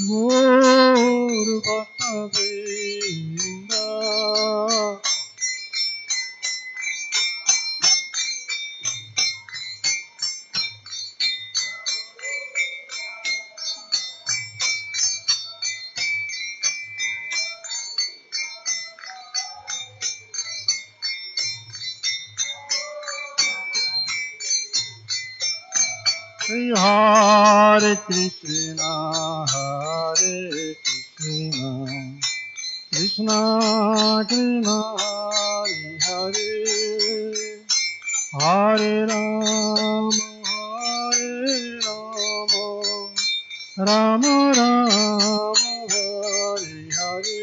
Gaur Bhakta-vrinda. Hare Krishna, Krishna Krishna, Hare Hare, Hare Rama, Rama Rama, Hare Hare.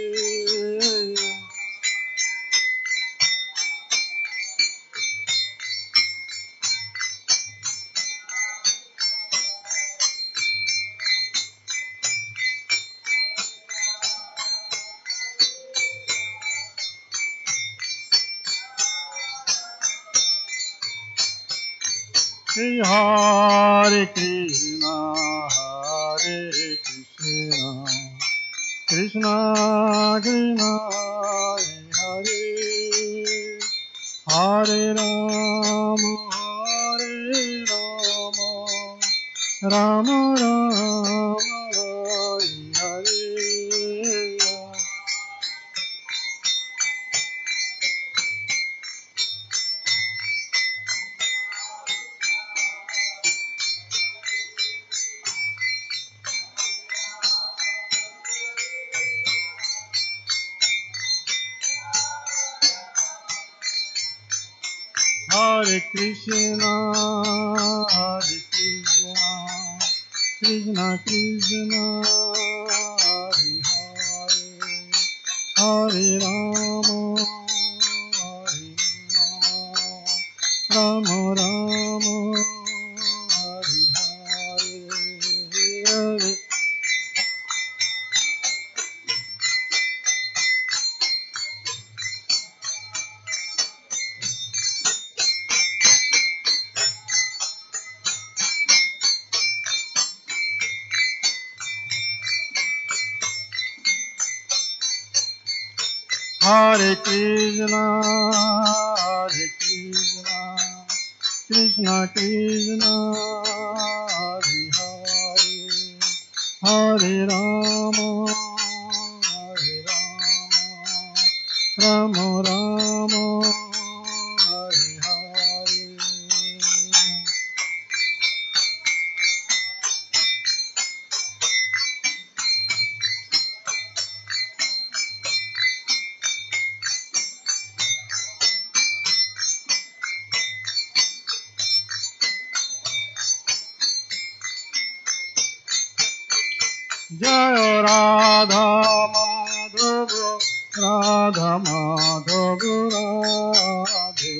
Hare Krishna, Krishna Krishna, Hare Hare, Hare Rama, Rama Rama, Hare Hare. Hare Krishna, Krishna Krishna, Hare Hare, Hare Rama, Rama Rama, Hare Hare. Hare Krishna, Krishna Krishna, Hare Hare, Hare Rama, Rama Rama, Hare Hare. Jaya Radha Madhava, Radha Madhava Radhe.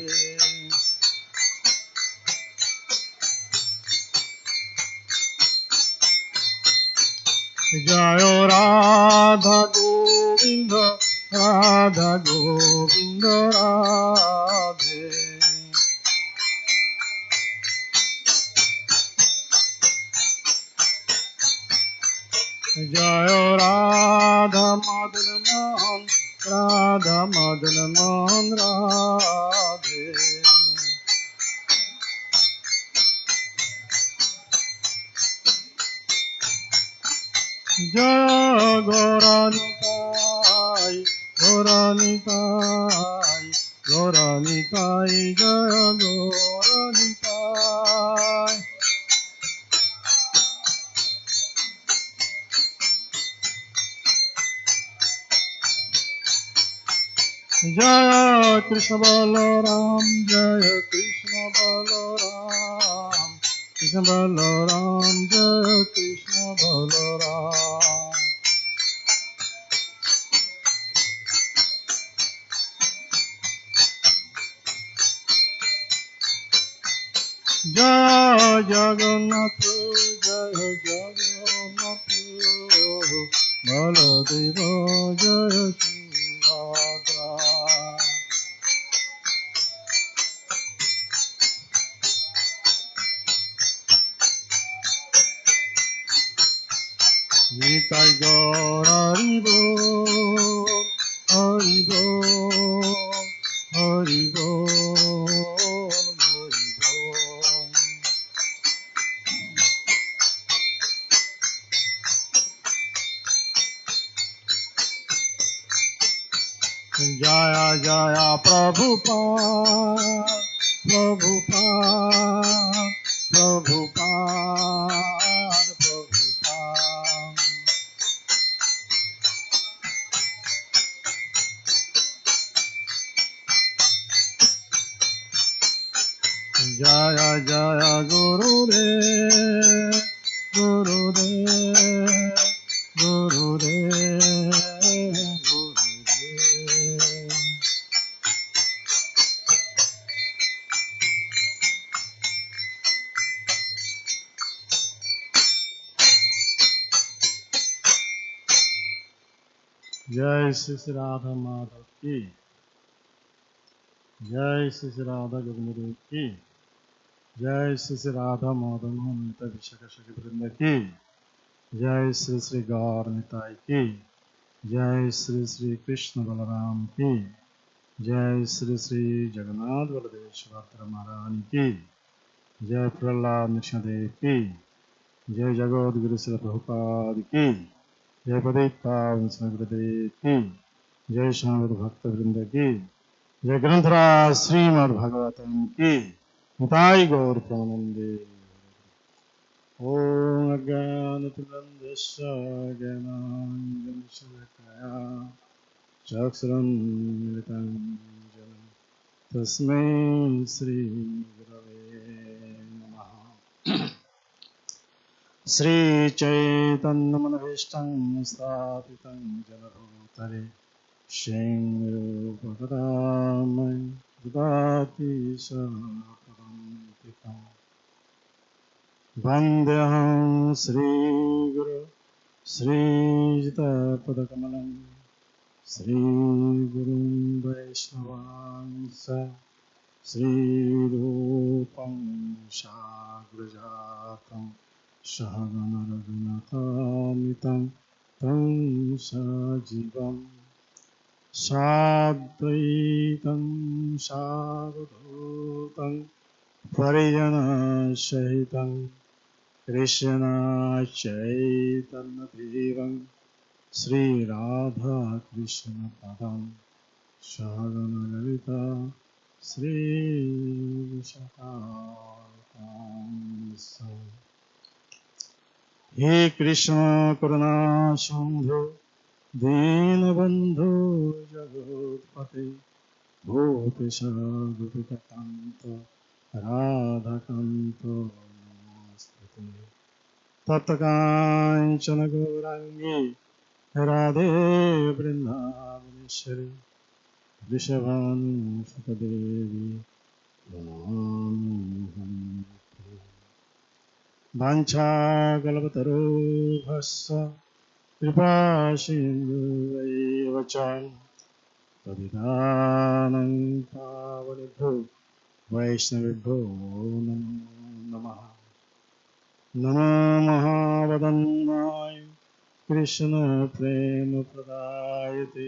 Jaya Radha Govinda, Radha Govinda Radhe. Jaya Radha Madan Mohan, Radha Madan Mohan Radhe. Jaya Gauranitai, Gauranitai, Gauranitai, Jaya Gauranitai. Jaya Krishna Balaram, Jaya Krishna Balaram, Krishna Balaram, Jaya Krishna Balaram. Jaya Jagannath, Jaya Jagannath, Baladeva, Jaya Subhadra. Nitai Gaur Hari Bol, Hari Bol, Hari Bol, Hari Bol. Jaya Jaya Prabhupada, Prabhupada, Prabhupada, Prabhupada. Jaya Jaya Gurudev, Gurudev, Gurudev, Gurudev. जय श्री श्री राधा माधव की, जय श्री श्री राधा गोविंद की, जय श्री श्री राधा माधव मोहन विशाखा सखी वृंद की, जय श्री श्री गौर निताई की, जय श्री श्री कृष्ण बलराम की, जय श्री श्री जगन्नाथ बलदेव सुभद्रा महारानी की, जय प्रहलाद नृसिंहदेव की, जय जगोदगुरु श्री प्रभुपाद की, जय पतित पावन गुरुदेव की, जय श्रीमद् भक्त वृंद की, जय ग्रंथराज श्रीमद् भागवतम की, निताई गौर प्रेमानंदे। ओम अज्ञानतिमिरन्धस्य ज्ञानाञ्जनशलाकया चक्षुरुन्मिलितं येन तस्मै श्रीगुरवे नमः। श्रीचैतन्यमनभीष्टं स्थापितं जलभूतले श्रीरूपकदामय ददाति स्वपदं वन्देऽहं श्रीगुरो श्रीयुतपदकमलं श्रीगुरुं वैष्णवांस श्रीरूपं साग्रजातं सहगण रघुनाथान्वितं तं सजीवं साद्वैतं सावधूतं परिजनसहितं कृष्ण चैतन्यदेवं श्रीराधा कृष्ण पदं सहगण ललिता श्रीविशाखान्वितं। हे कृष्ण करुणा सिंधु दीनबंधु जगत्पते भूतेश गोपिकान्त राधाकान्त नमोस्तुते। तप्तकाञ्चन गौराङ्गी राधे वृन्दावनेश्वरी वृषभानुसुतदेवी नमामि। वाञ्छाकल्पतरुभ्यश्च कृपासिन्धुभ्यैव च पतितानं पावनेभ्यो वैष्णवेभ्यो नमो नमः। नमो महावदन्नाय कृष्णप्रेमप्रदायते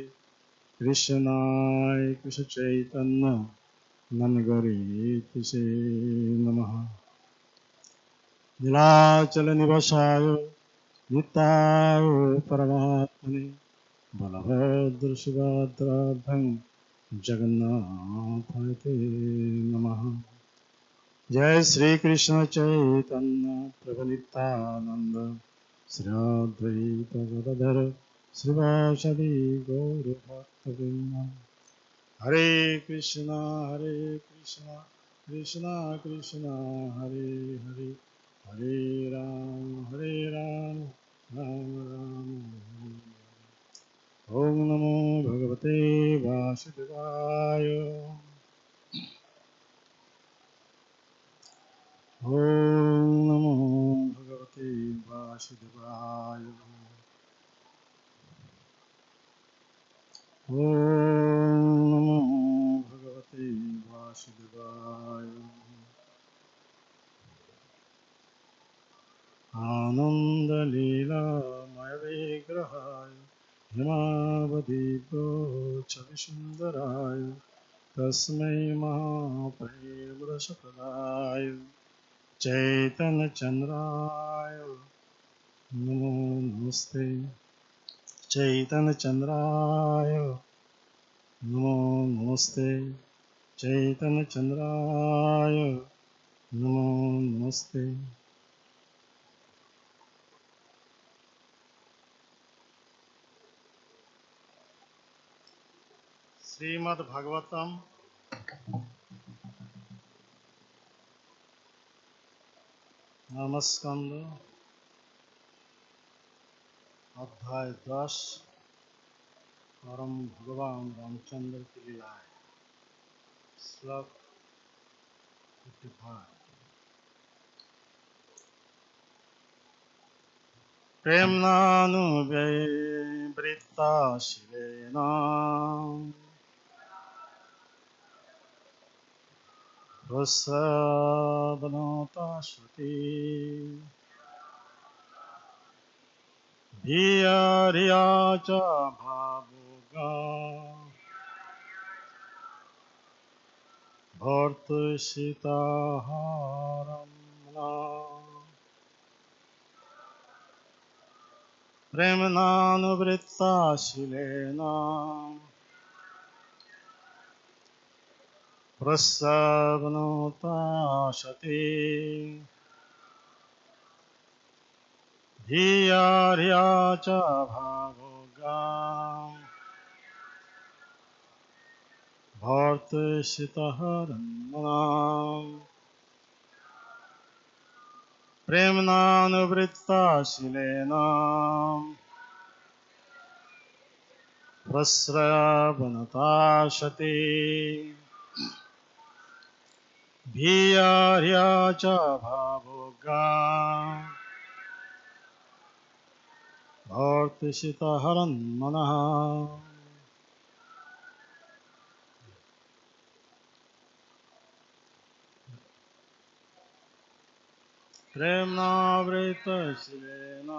कृष्णाय कृष्णचैतन्य नन्दगोरीतिसे नमः। नीलाचलनिवासाय नित्याय परमात्मने बलभद्रसुभद्राभ्यां जगन्नाथाय ते नमः। जय श्री कृष्ण चैतन्य प्रभु नित्यानंद श्री अद्वैत गदाधर श्रीवासदि गौर भक्तवृंद। हरे कृष्णा कृष्णा कृष्णा हरे हरे, हरे राम राम राम हरे। ओम नमो भगवते वासुदेवाय। ओम नमो भगवते वासुदेवाय। ओम नमो भगवते वासुदेवाय। आनंद लीला मय विग्रह हिमावदीप्रोच्चविसुन्दराय तस्मै महाप्रेमरसप्रदाय चैतन्यचन्द्राय नमो नमस्ते चैतन्यचन्द्राय नमो नमस्ते चैतन्यचन्द्राय नमो नमस्ते। श्रीमद् भागवतम नमस्कंद अध्याय 10 परम भगवान रामचंद्र की लीलाएं श्लोक 55। प्रेम्नानुव्यवृत्ता शिवेन प्रसवनता श्रुति धिया च भावुगा भर्तुषिताहारम्ना प्रेम्नानुवृत्ता शिलेन प्रसवनता सती धिया च भावुगा भर्तुषिताहारम्ना प्रेम्नानुवृत्ता शिलेन प्रस्रवनता सती धिया च भावुगा भर्तुषिताहारम्ना प्रेम्नावृत्ता शिलेन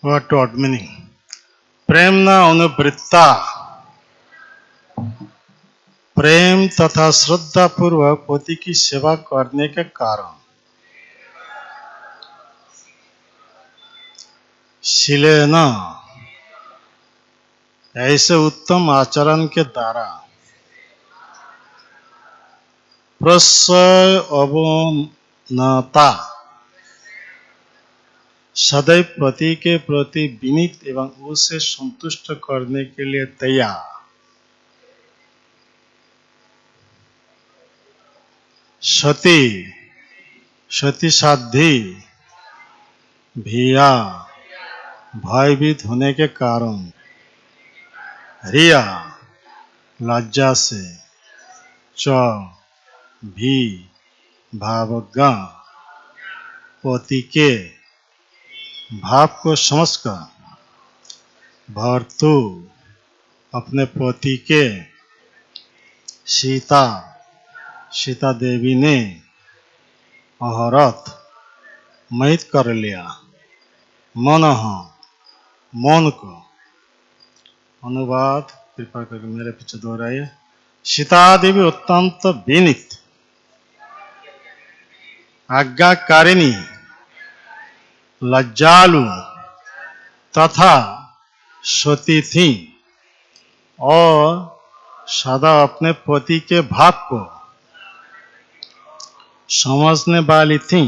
What word meaning? प्रेम न अनुवृत्ता, प्रेम तथा श्रद्धा पूर्वक पति की सेवा करने के कारण शिलेन ऐसे उत्तम आचरण के द्वारा प्रसय अवनता सदैव पति के प्रति विनीत एवं उसे संतुष्ट करने के लिए तैयार सती सती साध्य भिया भयभीत होने के कारण रिया लज्जा से च भी भावज्ञ पति के भाव को समझकर भर्तु अपने पति के सीता देवी ने अहरत मोहित कर लिया। मन को अनुवाद कृपा करके मेरे पीछे दोहराइए। सीता देवी अत्यंत विनीत आज्ञाकारिणी लज्जालु तथा सती थी और सदा अपने पति के भाव को समझने वाली थी।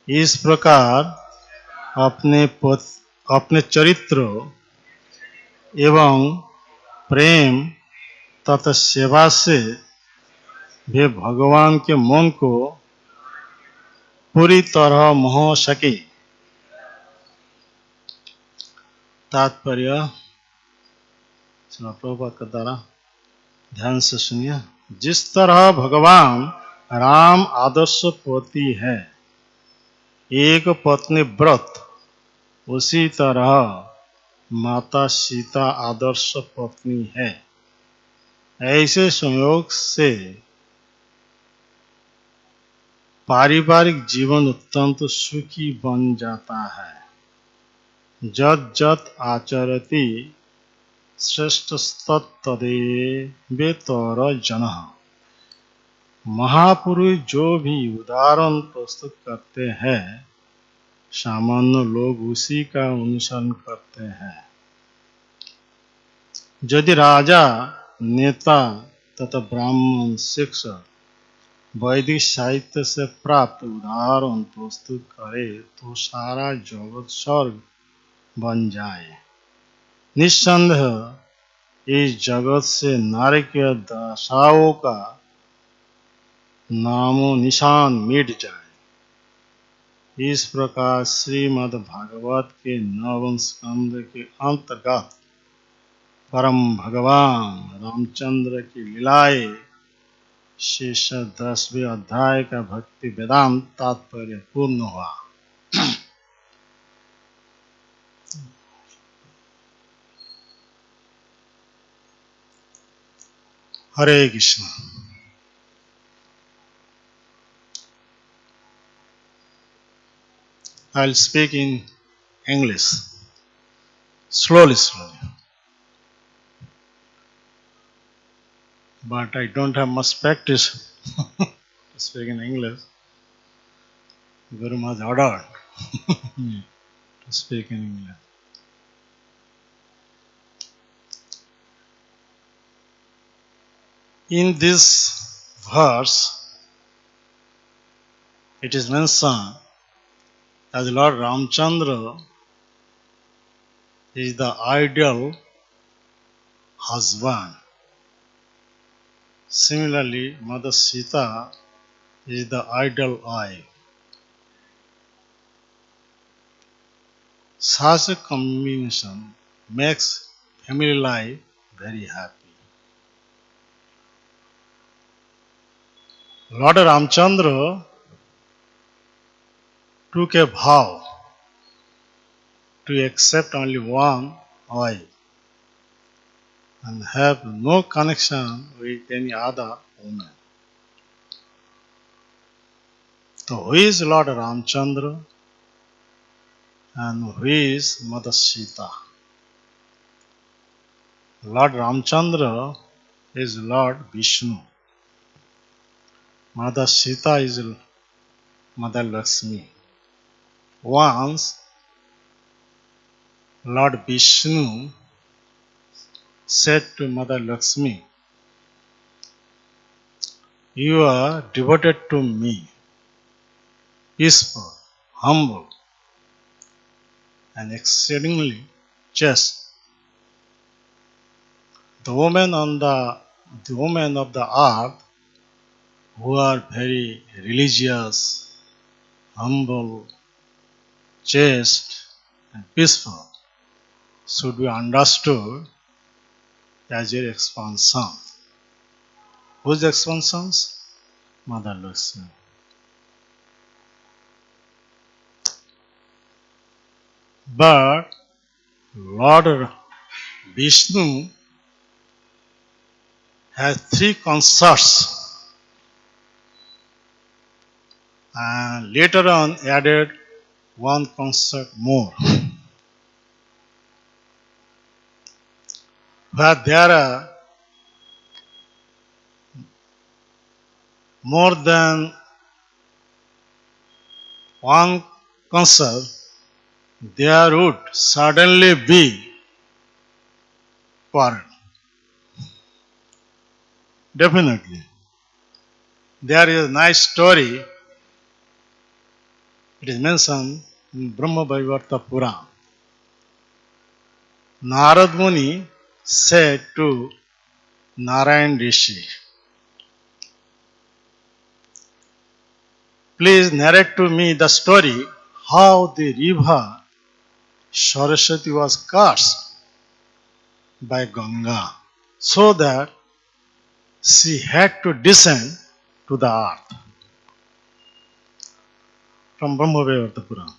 इस प्रकार अपने चरित्र एवं प्रेम तथा सेवा से वे भगवान के मन को पूरी तरह मोह सके। तात्पर्य श्रील प्रभुपाद का द्वारा ध्यान से सुनिए। जिस तरह भगवान राम आदर्श पति है, एक पत्नी व्रत, उसी तरह माता सीता आदर्श पत्नी है। ऐसे संयोग से पारिवारिक जीवन अत्यंत सुखी बन जाता है। जत जत आचरति श्रेष्ठस्तत्तदेवेतर जनः। महापुरुष जो भी उदाहरण प्रस्तुत करते हैं, सामान्य लोग उसी का अनुसरण करते हैं। यदि राजा, नेता तथा ब्राह्मण, शिक्षक वैदिक साहित्य से प्राप्त उदाहरण प्रस्तुत करे तो सारा जगत स्वर्ग बन जाए। निस्संदेह इस जगत से नारकीय दशाओं का नामो निशान मिट जाए। इस प्रकार श्रीमद् भागवत के 9वें स्कंद के अंतर्गत परम भगवान रामचंद्र की लीलाएं शेष 10वें अध्याय का भक्ति वेदांत तात्पर्य पूर्ण हुआ। हरे Krishna. I'll speak in English, slowly. But I don't have much practice to speak in English. Guru Maharaj ordered to speak in English. In this verse, it is mentioned as Lord Ramchandra is the ideal husband. Similarly, Mother Sita is the ideal wife. Such a combination makes family life very happy. Lord Ramchandra took a vow to accept only one wife and have no connection with any other woman. So who is Lord Ramchandra and who is Mother Sita? Lord Ramchandra is Lord Vishnu. Mother Sita is Mother Lakshmi. Once Lord Vishnu said to Mother Lakshmi, "You are devoted to me, peaceful, humble, and exceedingly chaste. The women of the earth who are very religious, humble, chaste, and peaceful should be understood as your expansion. Whose expansions? Mother Lakshmi. But Lord Vishnu has 3 consorts and later on added 1 consort more. Where there are more than 1 consort, there would suddenly be quarrel. Definitely. There is a nice story. It is mentioned in Brahma Bhagavata Purana. Narad Muni said to Narayan Rishi, please narrate to me the story how the river Saraswati was cursed by Ganga so that she had to descend to the earth. From Brahma Bhagavata Purana.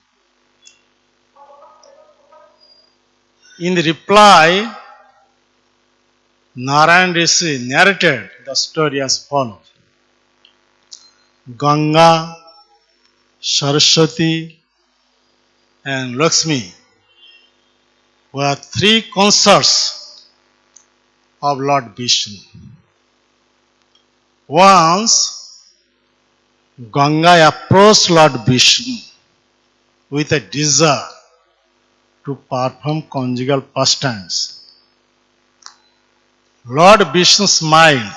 In the reply, Narayan Rishi narrated the story as follows. Ganga, Saraswati, and Lakshmi were 3 consorts of Lord Vishnu. Once, Ganga approached Lord Vishnu with a desire to perform conjugal pastimes. Lord Vishnu smiled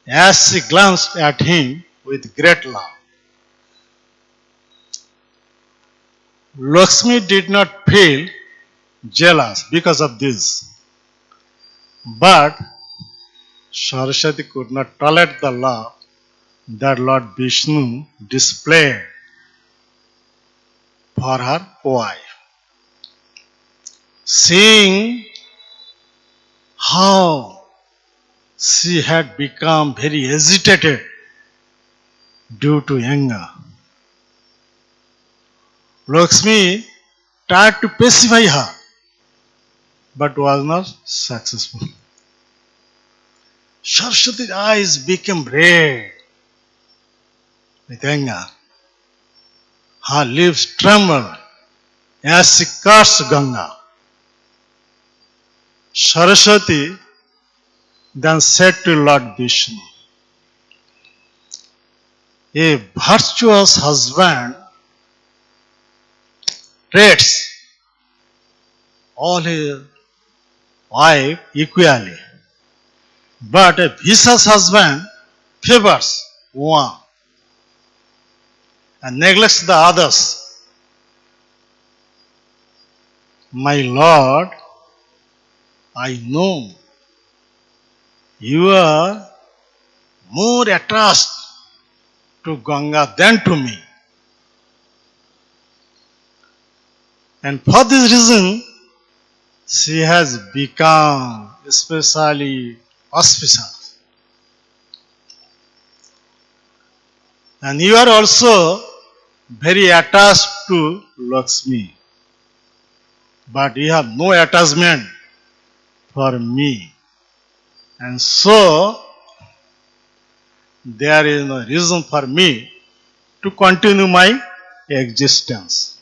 as she glanced at him with great love. Lakshmi did not feel jealous because of this, but Saraswati could not tolerate the love that Lord Vishnu displayed for her wife. Seeing how she had become very agitated due to anger, Lakshmi tried to pacify her, but was not successful. Saraswati's eyes became red with anger. Her lips trembled as she cursed Ganga. Saraswati then said to Lord Vishnu, a virtuous husband treats all his wife equally, but a vicious husband favors one and neglects the others. My Lord, I know you are more attached to Ganga than to me. And for this reason, she has become especially auspicious. And you are also very attached to Lakshmi. But you have no attachment for me. And so, there is no reason for me to continue my existence.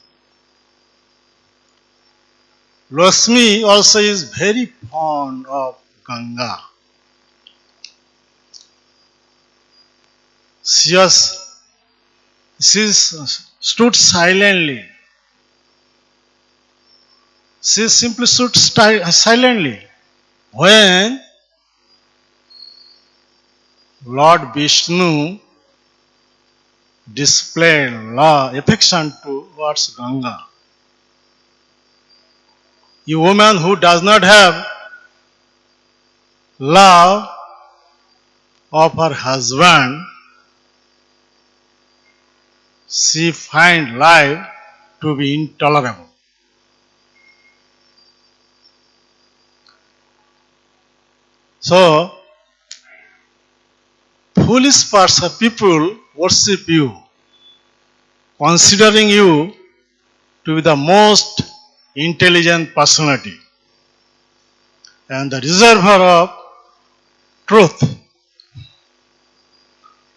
Lakshmi also is very fond of Ganga. She stood silently. She simply stood silently when Lord Vishnu displayed love, affection towards Ganga. A woman who does not have love of her husband, she finds life to be intolerable. So, foolish person, people worship you, considering you to be the most intelligent personality and the reservoir of truth.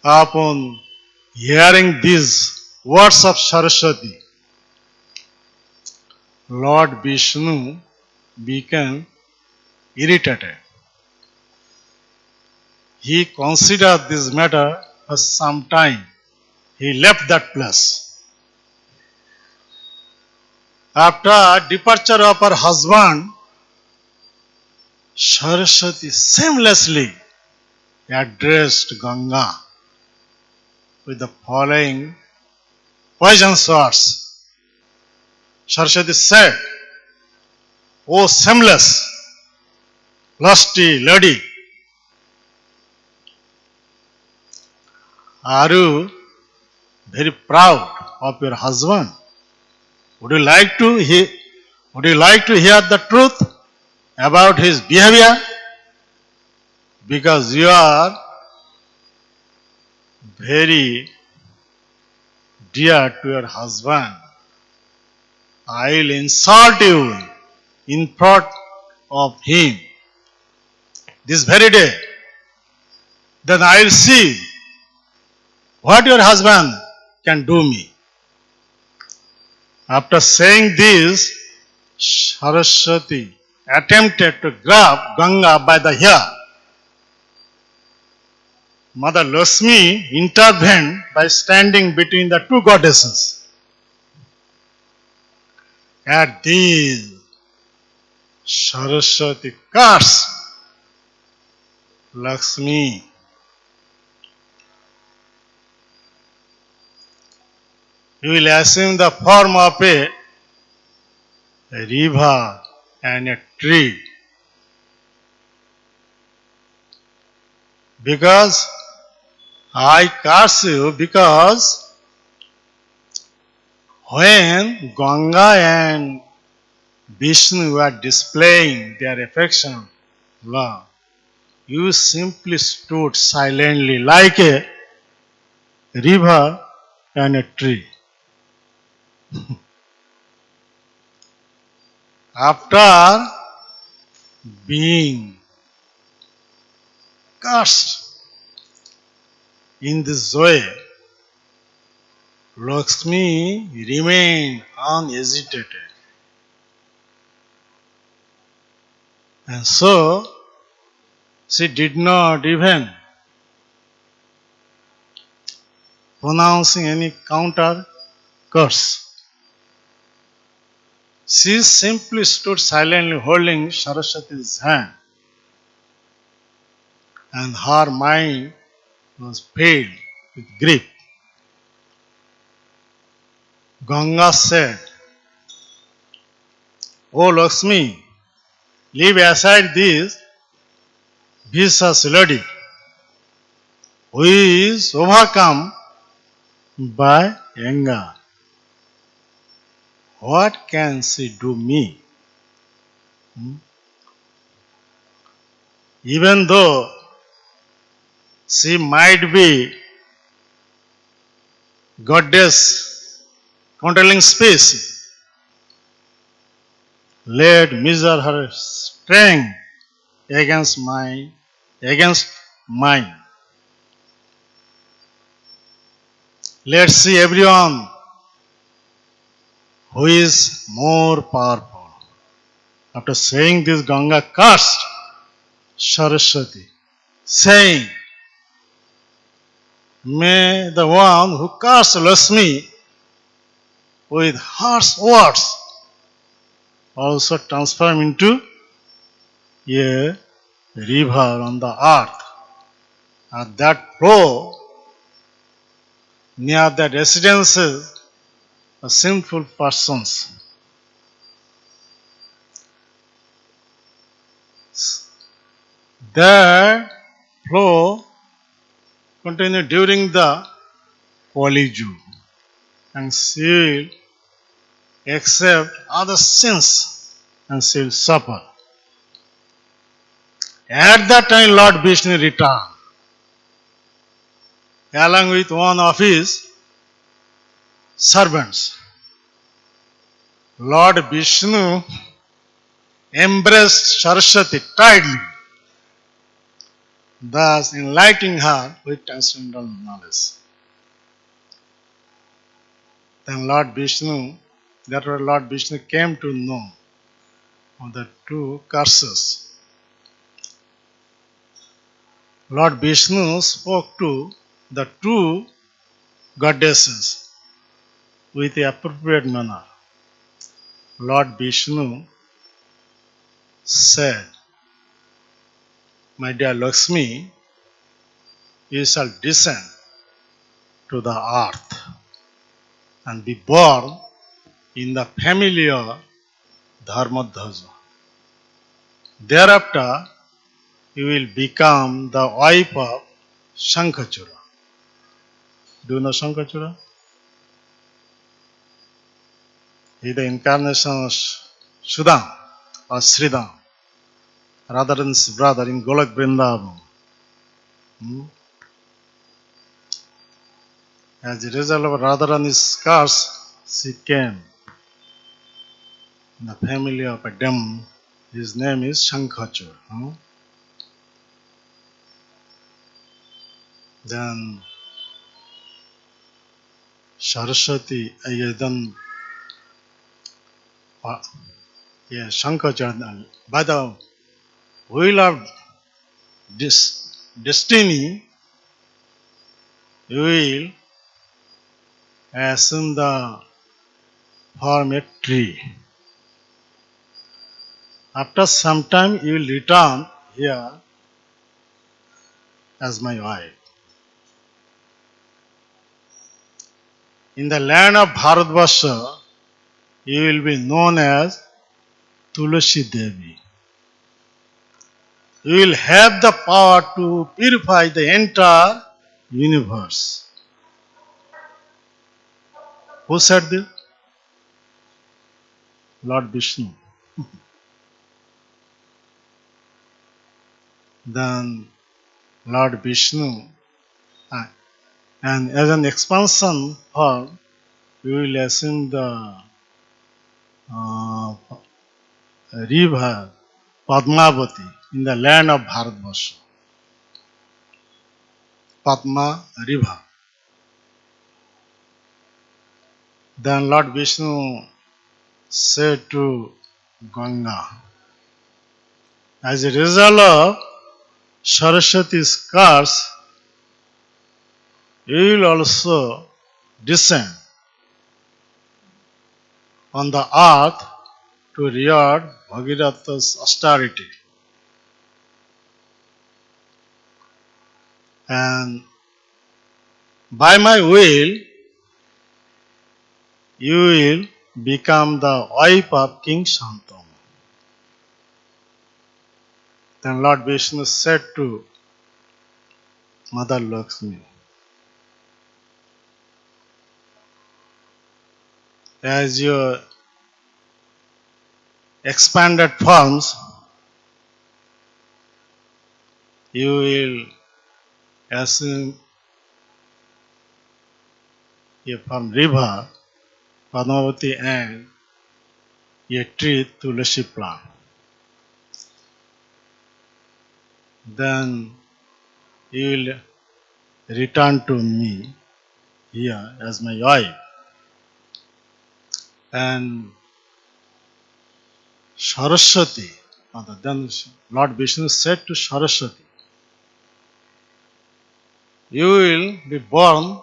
Upon hearing these words of Saraswati, Lord Vishnu became irritated. He considered this matter for some time. He left that place. After departure of her husband, Saraswati shamelessly addressed Ganga with the following poisonous words. Saraswati said, "O shameless, lusty lady, are you very proud of your husband? Would you like to hear the truth about his behavior? Because you are very dear to your husband, I will insult you in front of him this very day. Then I will see what your husband can do me." After saying this, Saraswati attempted to grab Ganga by the hair. Mother Lakshmi intervened by standing between the two goddesses. At this, Saraswati cursed Lakshmi. You will assume the form of a river and a tree, because I curse you, because when Ganga and Vishnu were displaying their affection, love, you simply stood silently like a river and a tree. After being cursed in this way, Lakshmi remained unagitated. And so, she did not even pronouncing any counter curse. She simply stood silently holding Saraswati's hand, and her mind was filled with grief. Ganga said, "O Lakshmi, leave aside this vicious lady who is overcome by anger. What can she do me? Even though she might be goddess controlling space, let measure her strength against mine. Let's see everyone who is more powerful." After saying this, Ganga cursed Saraswati, saying, "May the one who cursed Lakshmi with harsh words also transform into a river on the earth, and that flow near the residences of sinful persons." That flow continue during the Kali Yuga, and she will accept other sins and she will suffer. At that time, Lord Vishnu returned along with one of his servants. Lord Vishnu embraced Saraswati tightly, thus enlightening her with transcendental knowledge. Then Lord Vishnu came to know of the two curses. Lord Vishnu spoke to the two goddesses with the appropriate manner. Lord Vishnu said, "My dear Lakshmi, you shall descend to the earth and be born in the family of Dharmadhaja. Thereafter, you will become the wife of Shankhachura." Do you know Shankhachura? He is the incarnation of Sudam or Sridam, Radharan's brother in Golak Vrindavan. As a result of Radharani's curse, she came in the family of a demon. His name is Shankhachura. Then Saraswati, Shankhachura, by the will of destiny, you will assume the form of a tree. After some time, you will return here as my wife. In the land of Bharatvarsha, you will be known as Tulasi Devi. You will have the power to purify the entire universe. Who said this? Lord Vishnu. Then Lord Vishnu, and as an expansion form, you will assume the river Padmavati in the land of Bharatvarsha. Padma river. Then Lord Vishnu said to Ganga, as a result of Saraswati's curse, you will also descend on the earth to reward Bhagiratha's austerity. And by my will, you will become the wife of King Shantanu. Then Lord Vishnu said to Mother Lakshmi, as your expanded forms, you will assume a form river, Padmavati, and a tree, Tulasi plant. Then you will return to me here as my wife. And Saraswati, then Lord Vishnu said to Saraswati, you will be born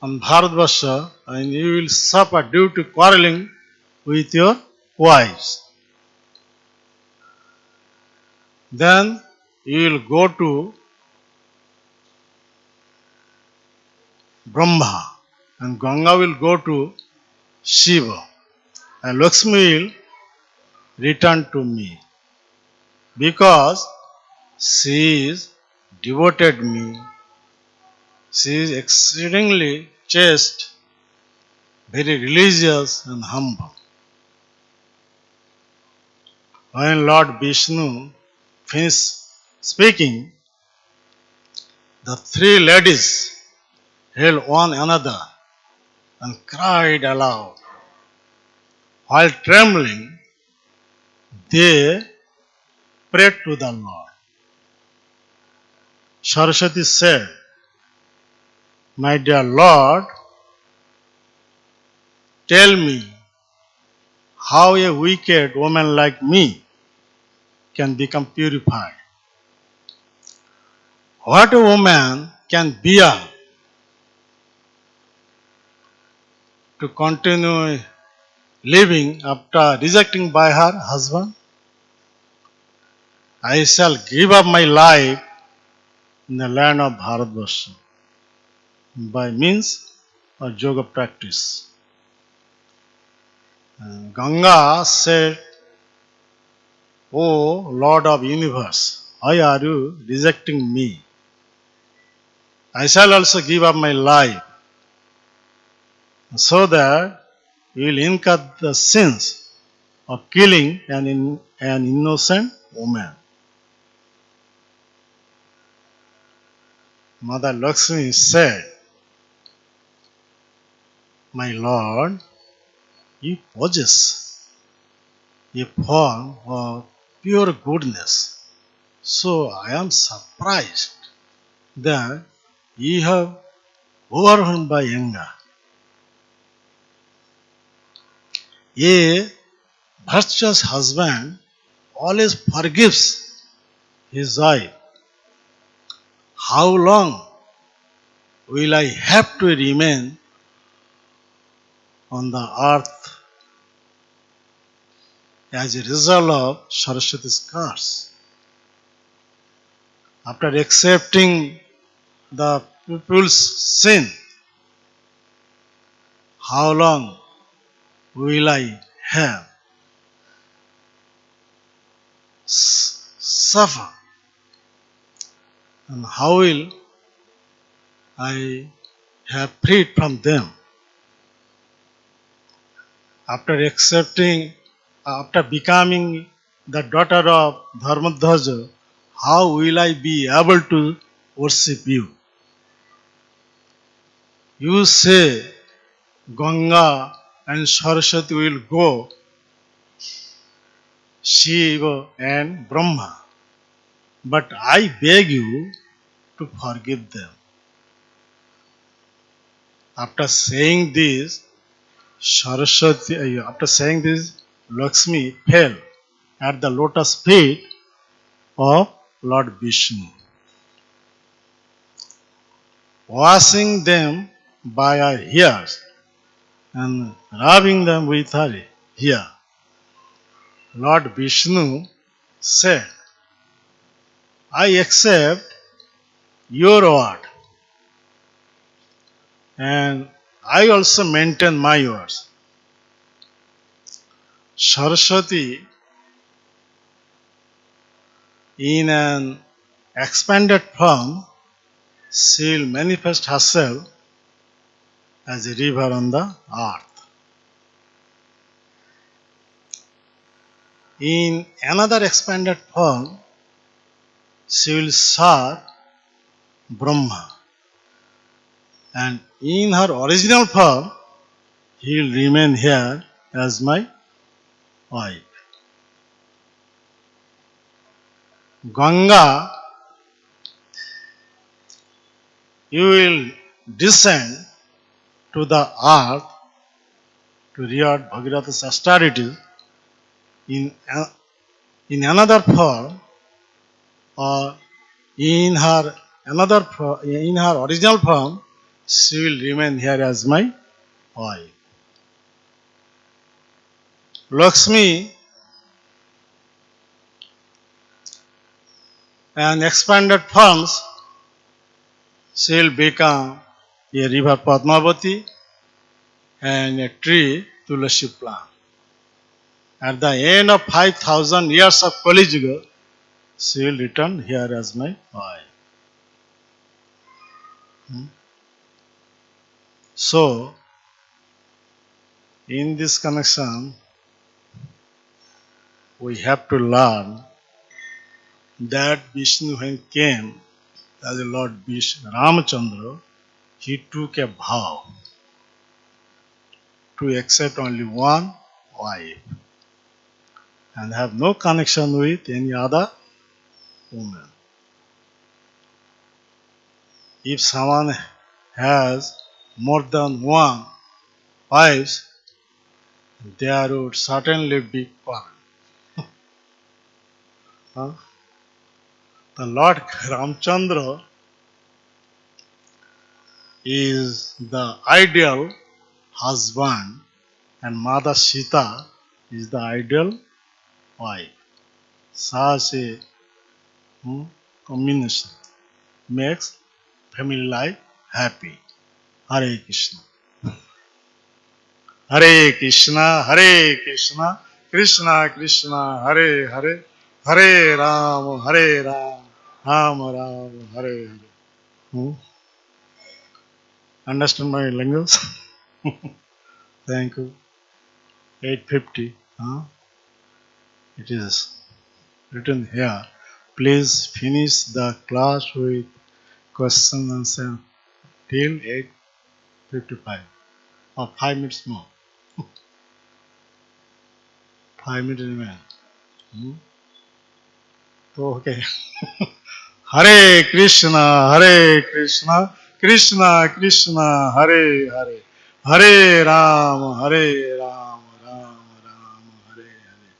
on Bharatvarsha and you will suffer due to quarreling with your wives. Then you will go to Brahma and Ganga will go to Shiva and Lakshmi will return to me because she is devoted me She is exceedingly chaste, very religious and humble. When Lord Vishnu finished speaking, the three ladies held one another and cried aloud. While trembling, they prayed to the Lord. Saraswati said, "My dear Lord, tell me how a wicked woman like me can become purified. What a woman can bear to continue living after rejecting by her husband? I shall give up my life in the land of Bharatvarsha by means of yoga practice." Ganga said, "O Lord of universe, why are you rejecting me? I shall also give up my life so that you will incur the sins of killing an innocent woman." Mother Lakshmi said, "My Lord, you possess a form of pure goodness. So I am surprised that you have overwhelmed by anger. A virtuous husband always forgives his wife. How long will I have to remain on the earth as a result of Saraswati's curse?" After accepting the people's sin, how long will I have suffer, and how will I have freed from them? After becoming the daughter of Dharmadhwaja, how will I be able to worship you? You say Ganga and Saraswati will go, Shiva and Brahma, but I beg you to forgive them." After saying this, Lakshmi fell at the lotus feet of Lord Vishnu, washing them by her hairs and rubbing them with her hair. Lord Vishnu said, "I accept your word, and I also maintain my words. Saraswati, in an expanded form, she will manifest herself as a river on the earth. In another expanded form, she will serve Brahma, and in her original form, he will remain here as my wife. Ganga, you will descend to the earth to rear Bhagirath's austerities in another form, or in her original form, she will remain here as my wife. Lakshmi, and expanded forms, she will become a river Padmavati and a tree Tulasi plant. At the end of 5,000 years of Kali Yuga, she will return here as my wife." So, in this connection, we have to learn that Vishnu when came as the Lord Vishnu Ramachandra, he took a vow to accept only one wife and have no connection with any other woman. If someone has more than one wife, there would certainly be quarrel. Huh? The Lord Ramchandra is the ideal husband and Mother Sita is the ideal wife. Such a combination makes family life happy. Hare Krishna. Hare Krishna, Hare Krishna, Krishna Krishna, Hare Hare, Hare Ram, Ram Ram, Hare Hare. Understand my language? Thank you. 850. It is written here. Please finish the class with question and answer till 8:55 or 5 minutes more. 5 minutes remain. So, okay. Hare Krishna, Krishna Krishna, Hare Hare, Hare Ram, Ram Ram, Hare Hare.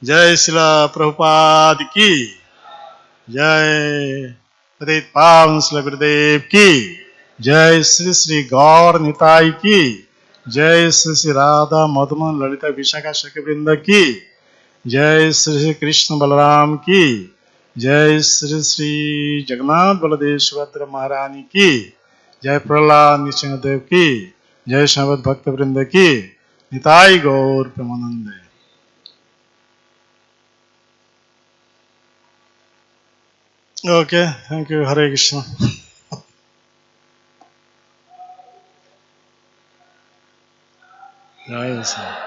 Jai Srila Prabhupada ki, Jai Padit Pavan Srila Gurudev ki, Jai Sri Sri Gaur Nitai ki, Jai Sri Sri Radha Madhuman Lalita Vishaka Shakavrinda ki, जय श्री कृष्ण बलराम की, जय श्री श्री जगन्नाथ बलदेव सुभद्रा महारानी की, जय प्रहलाद नृसिंहदेव की, जय श्रीमद् भक्त वृंद की, Nitai Gaur Premanand. Okay, thank you. Hare Krishna. जय श्री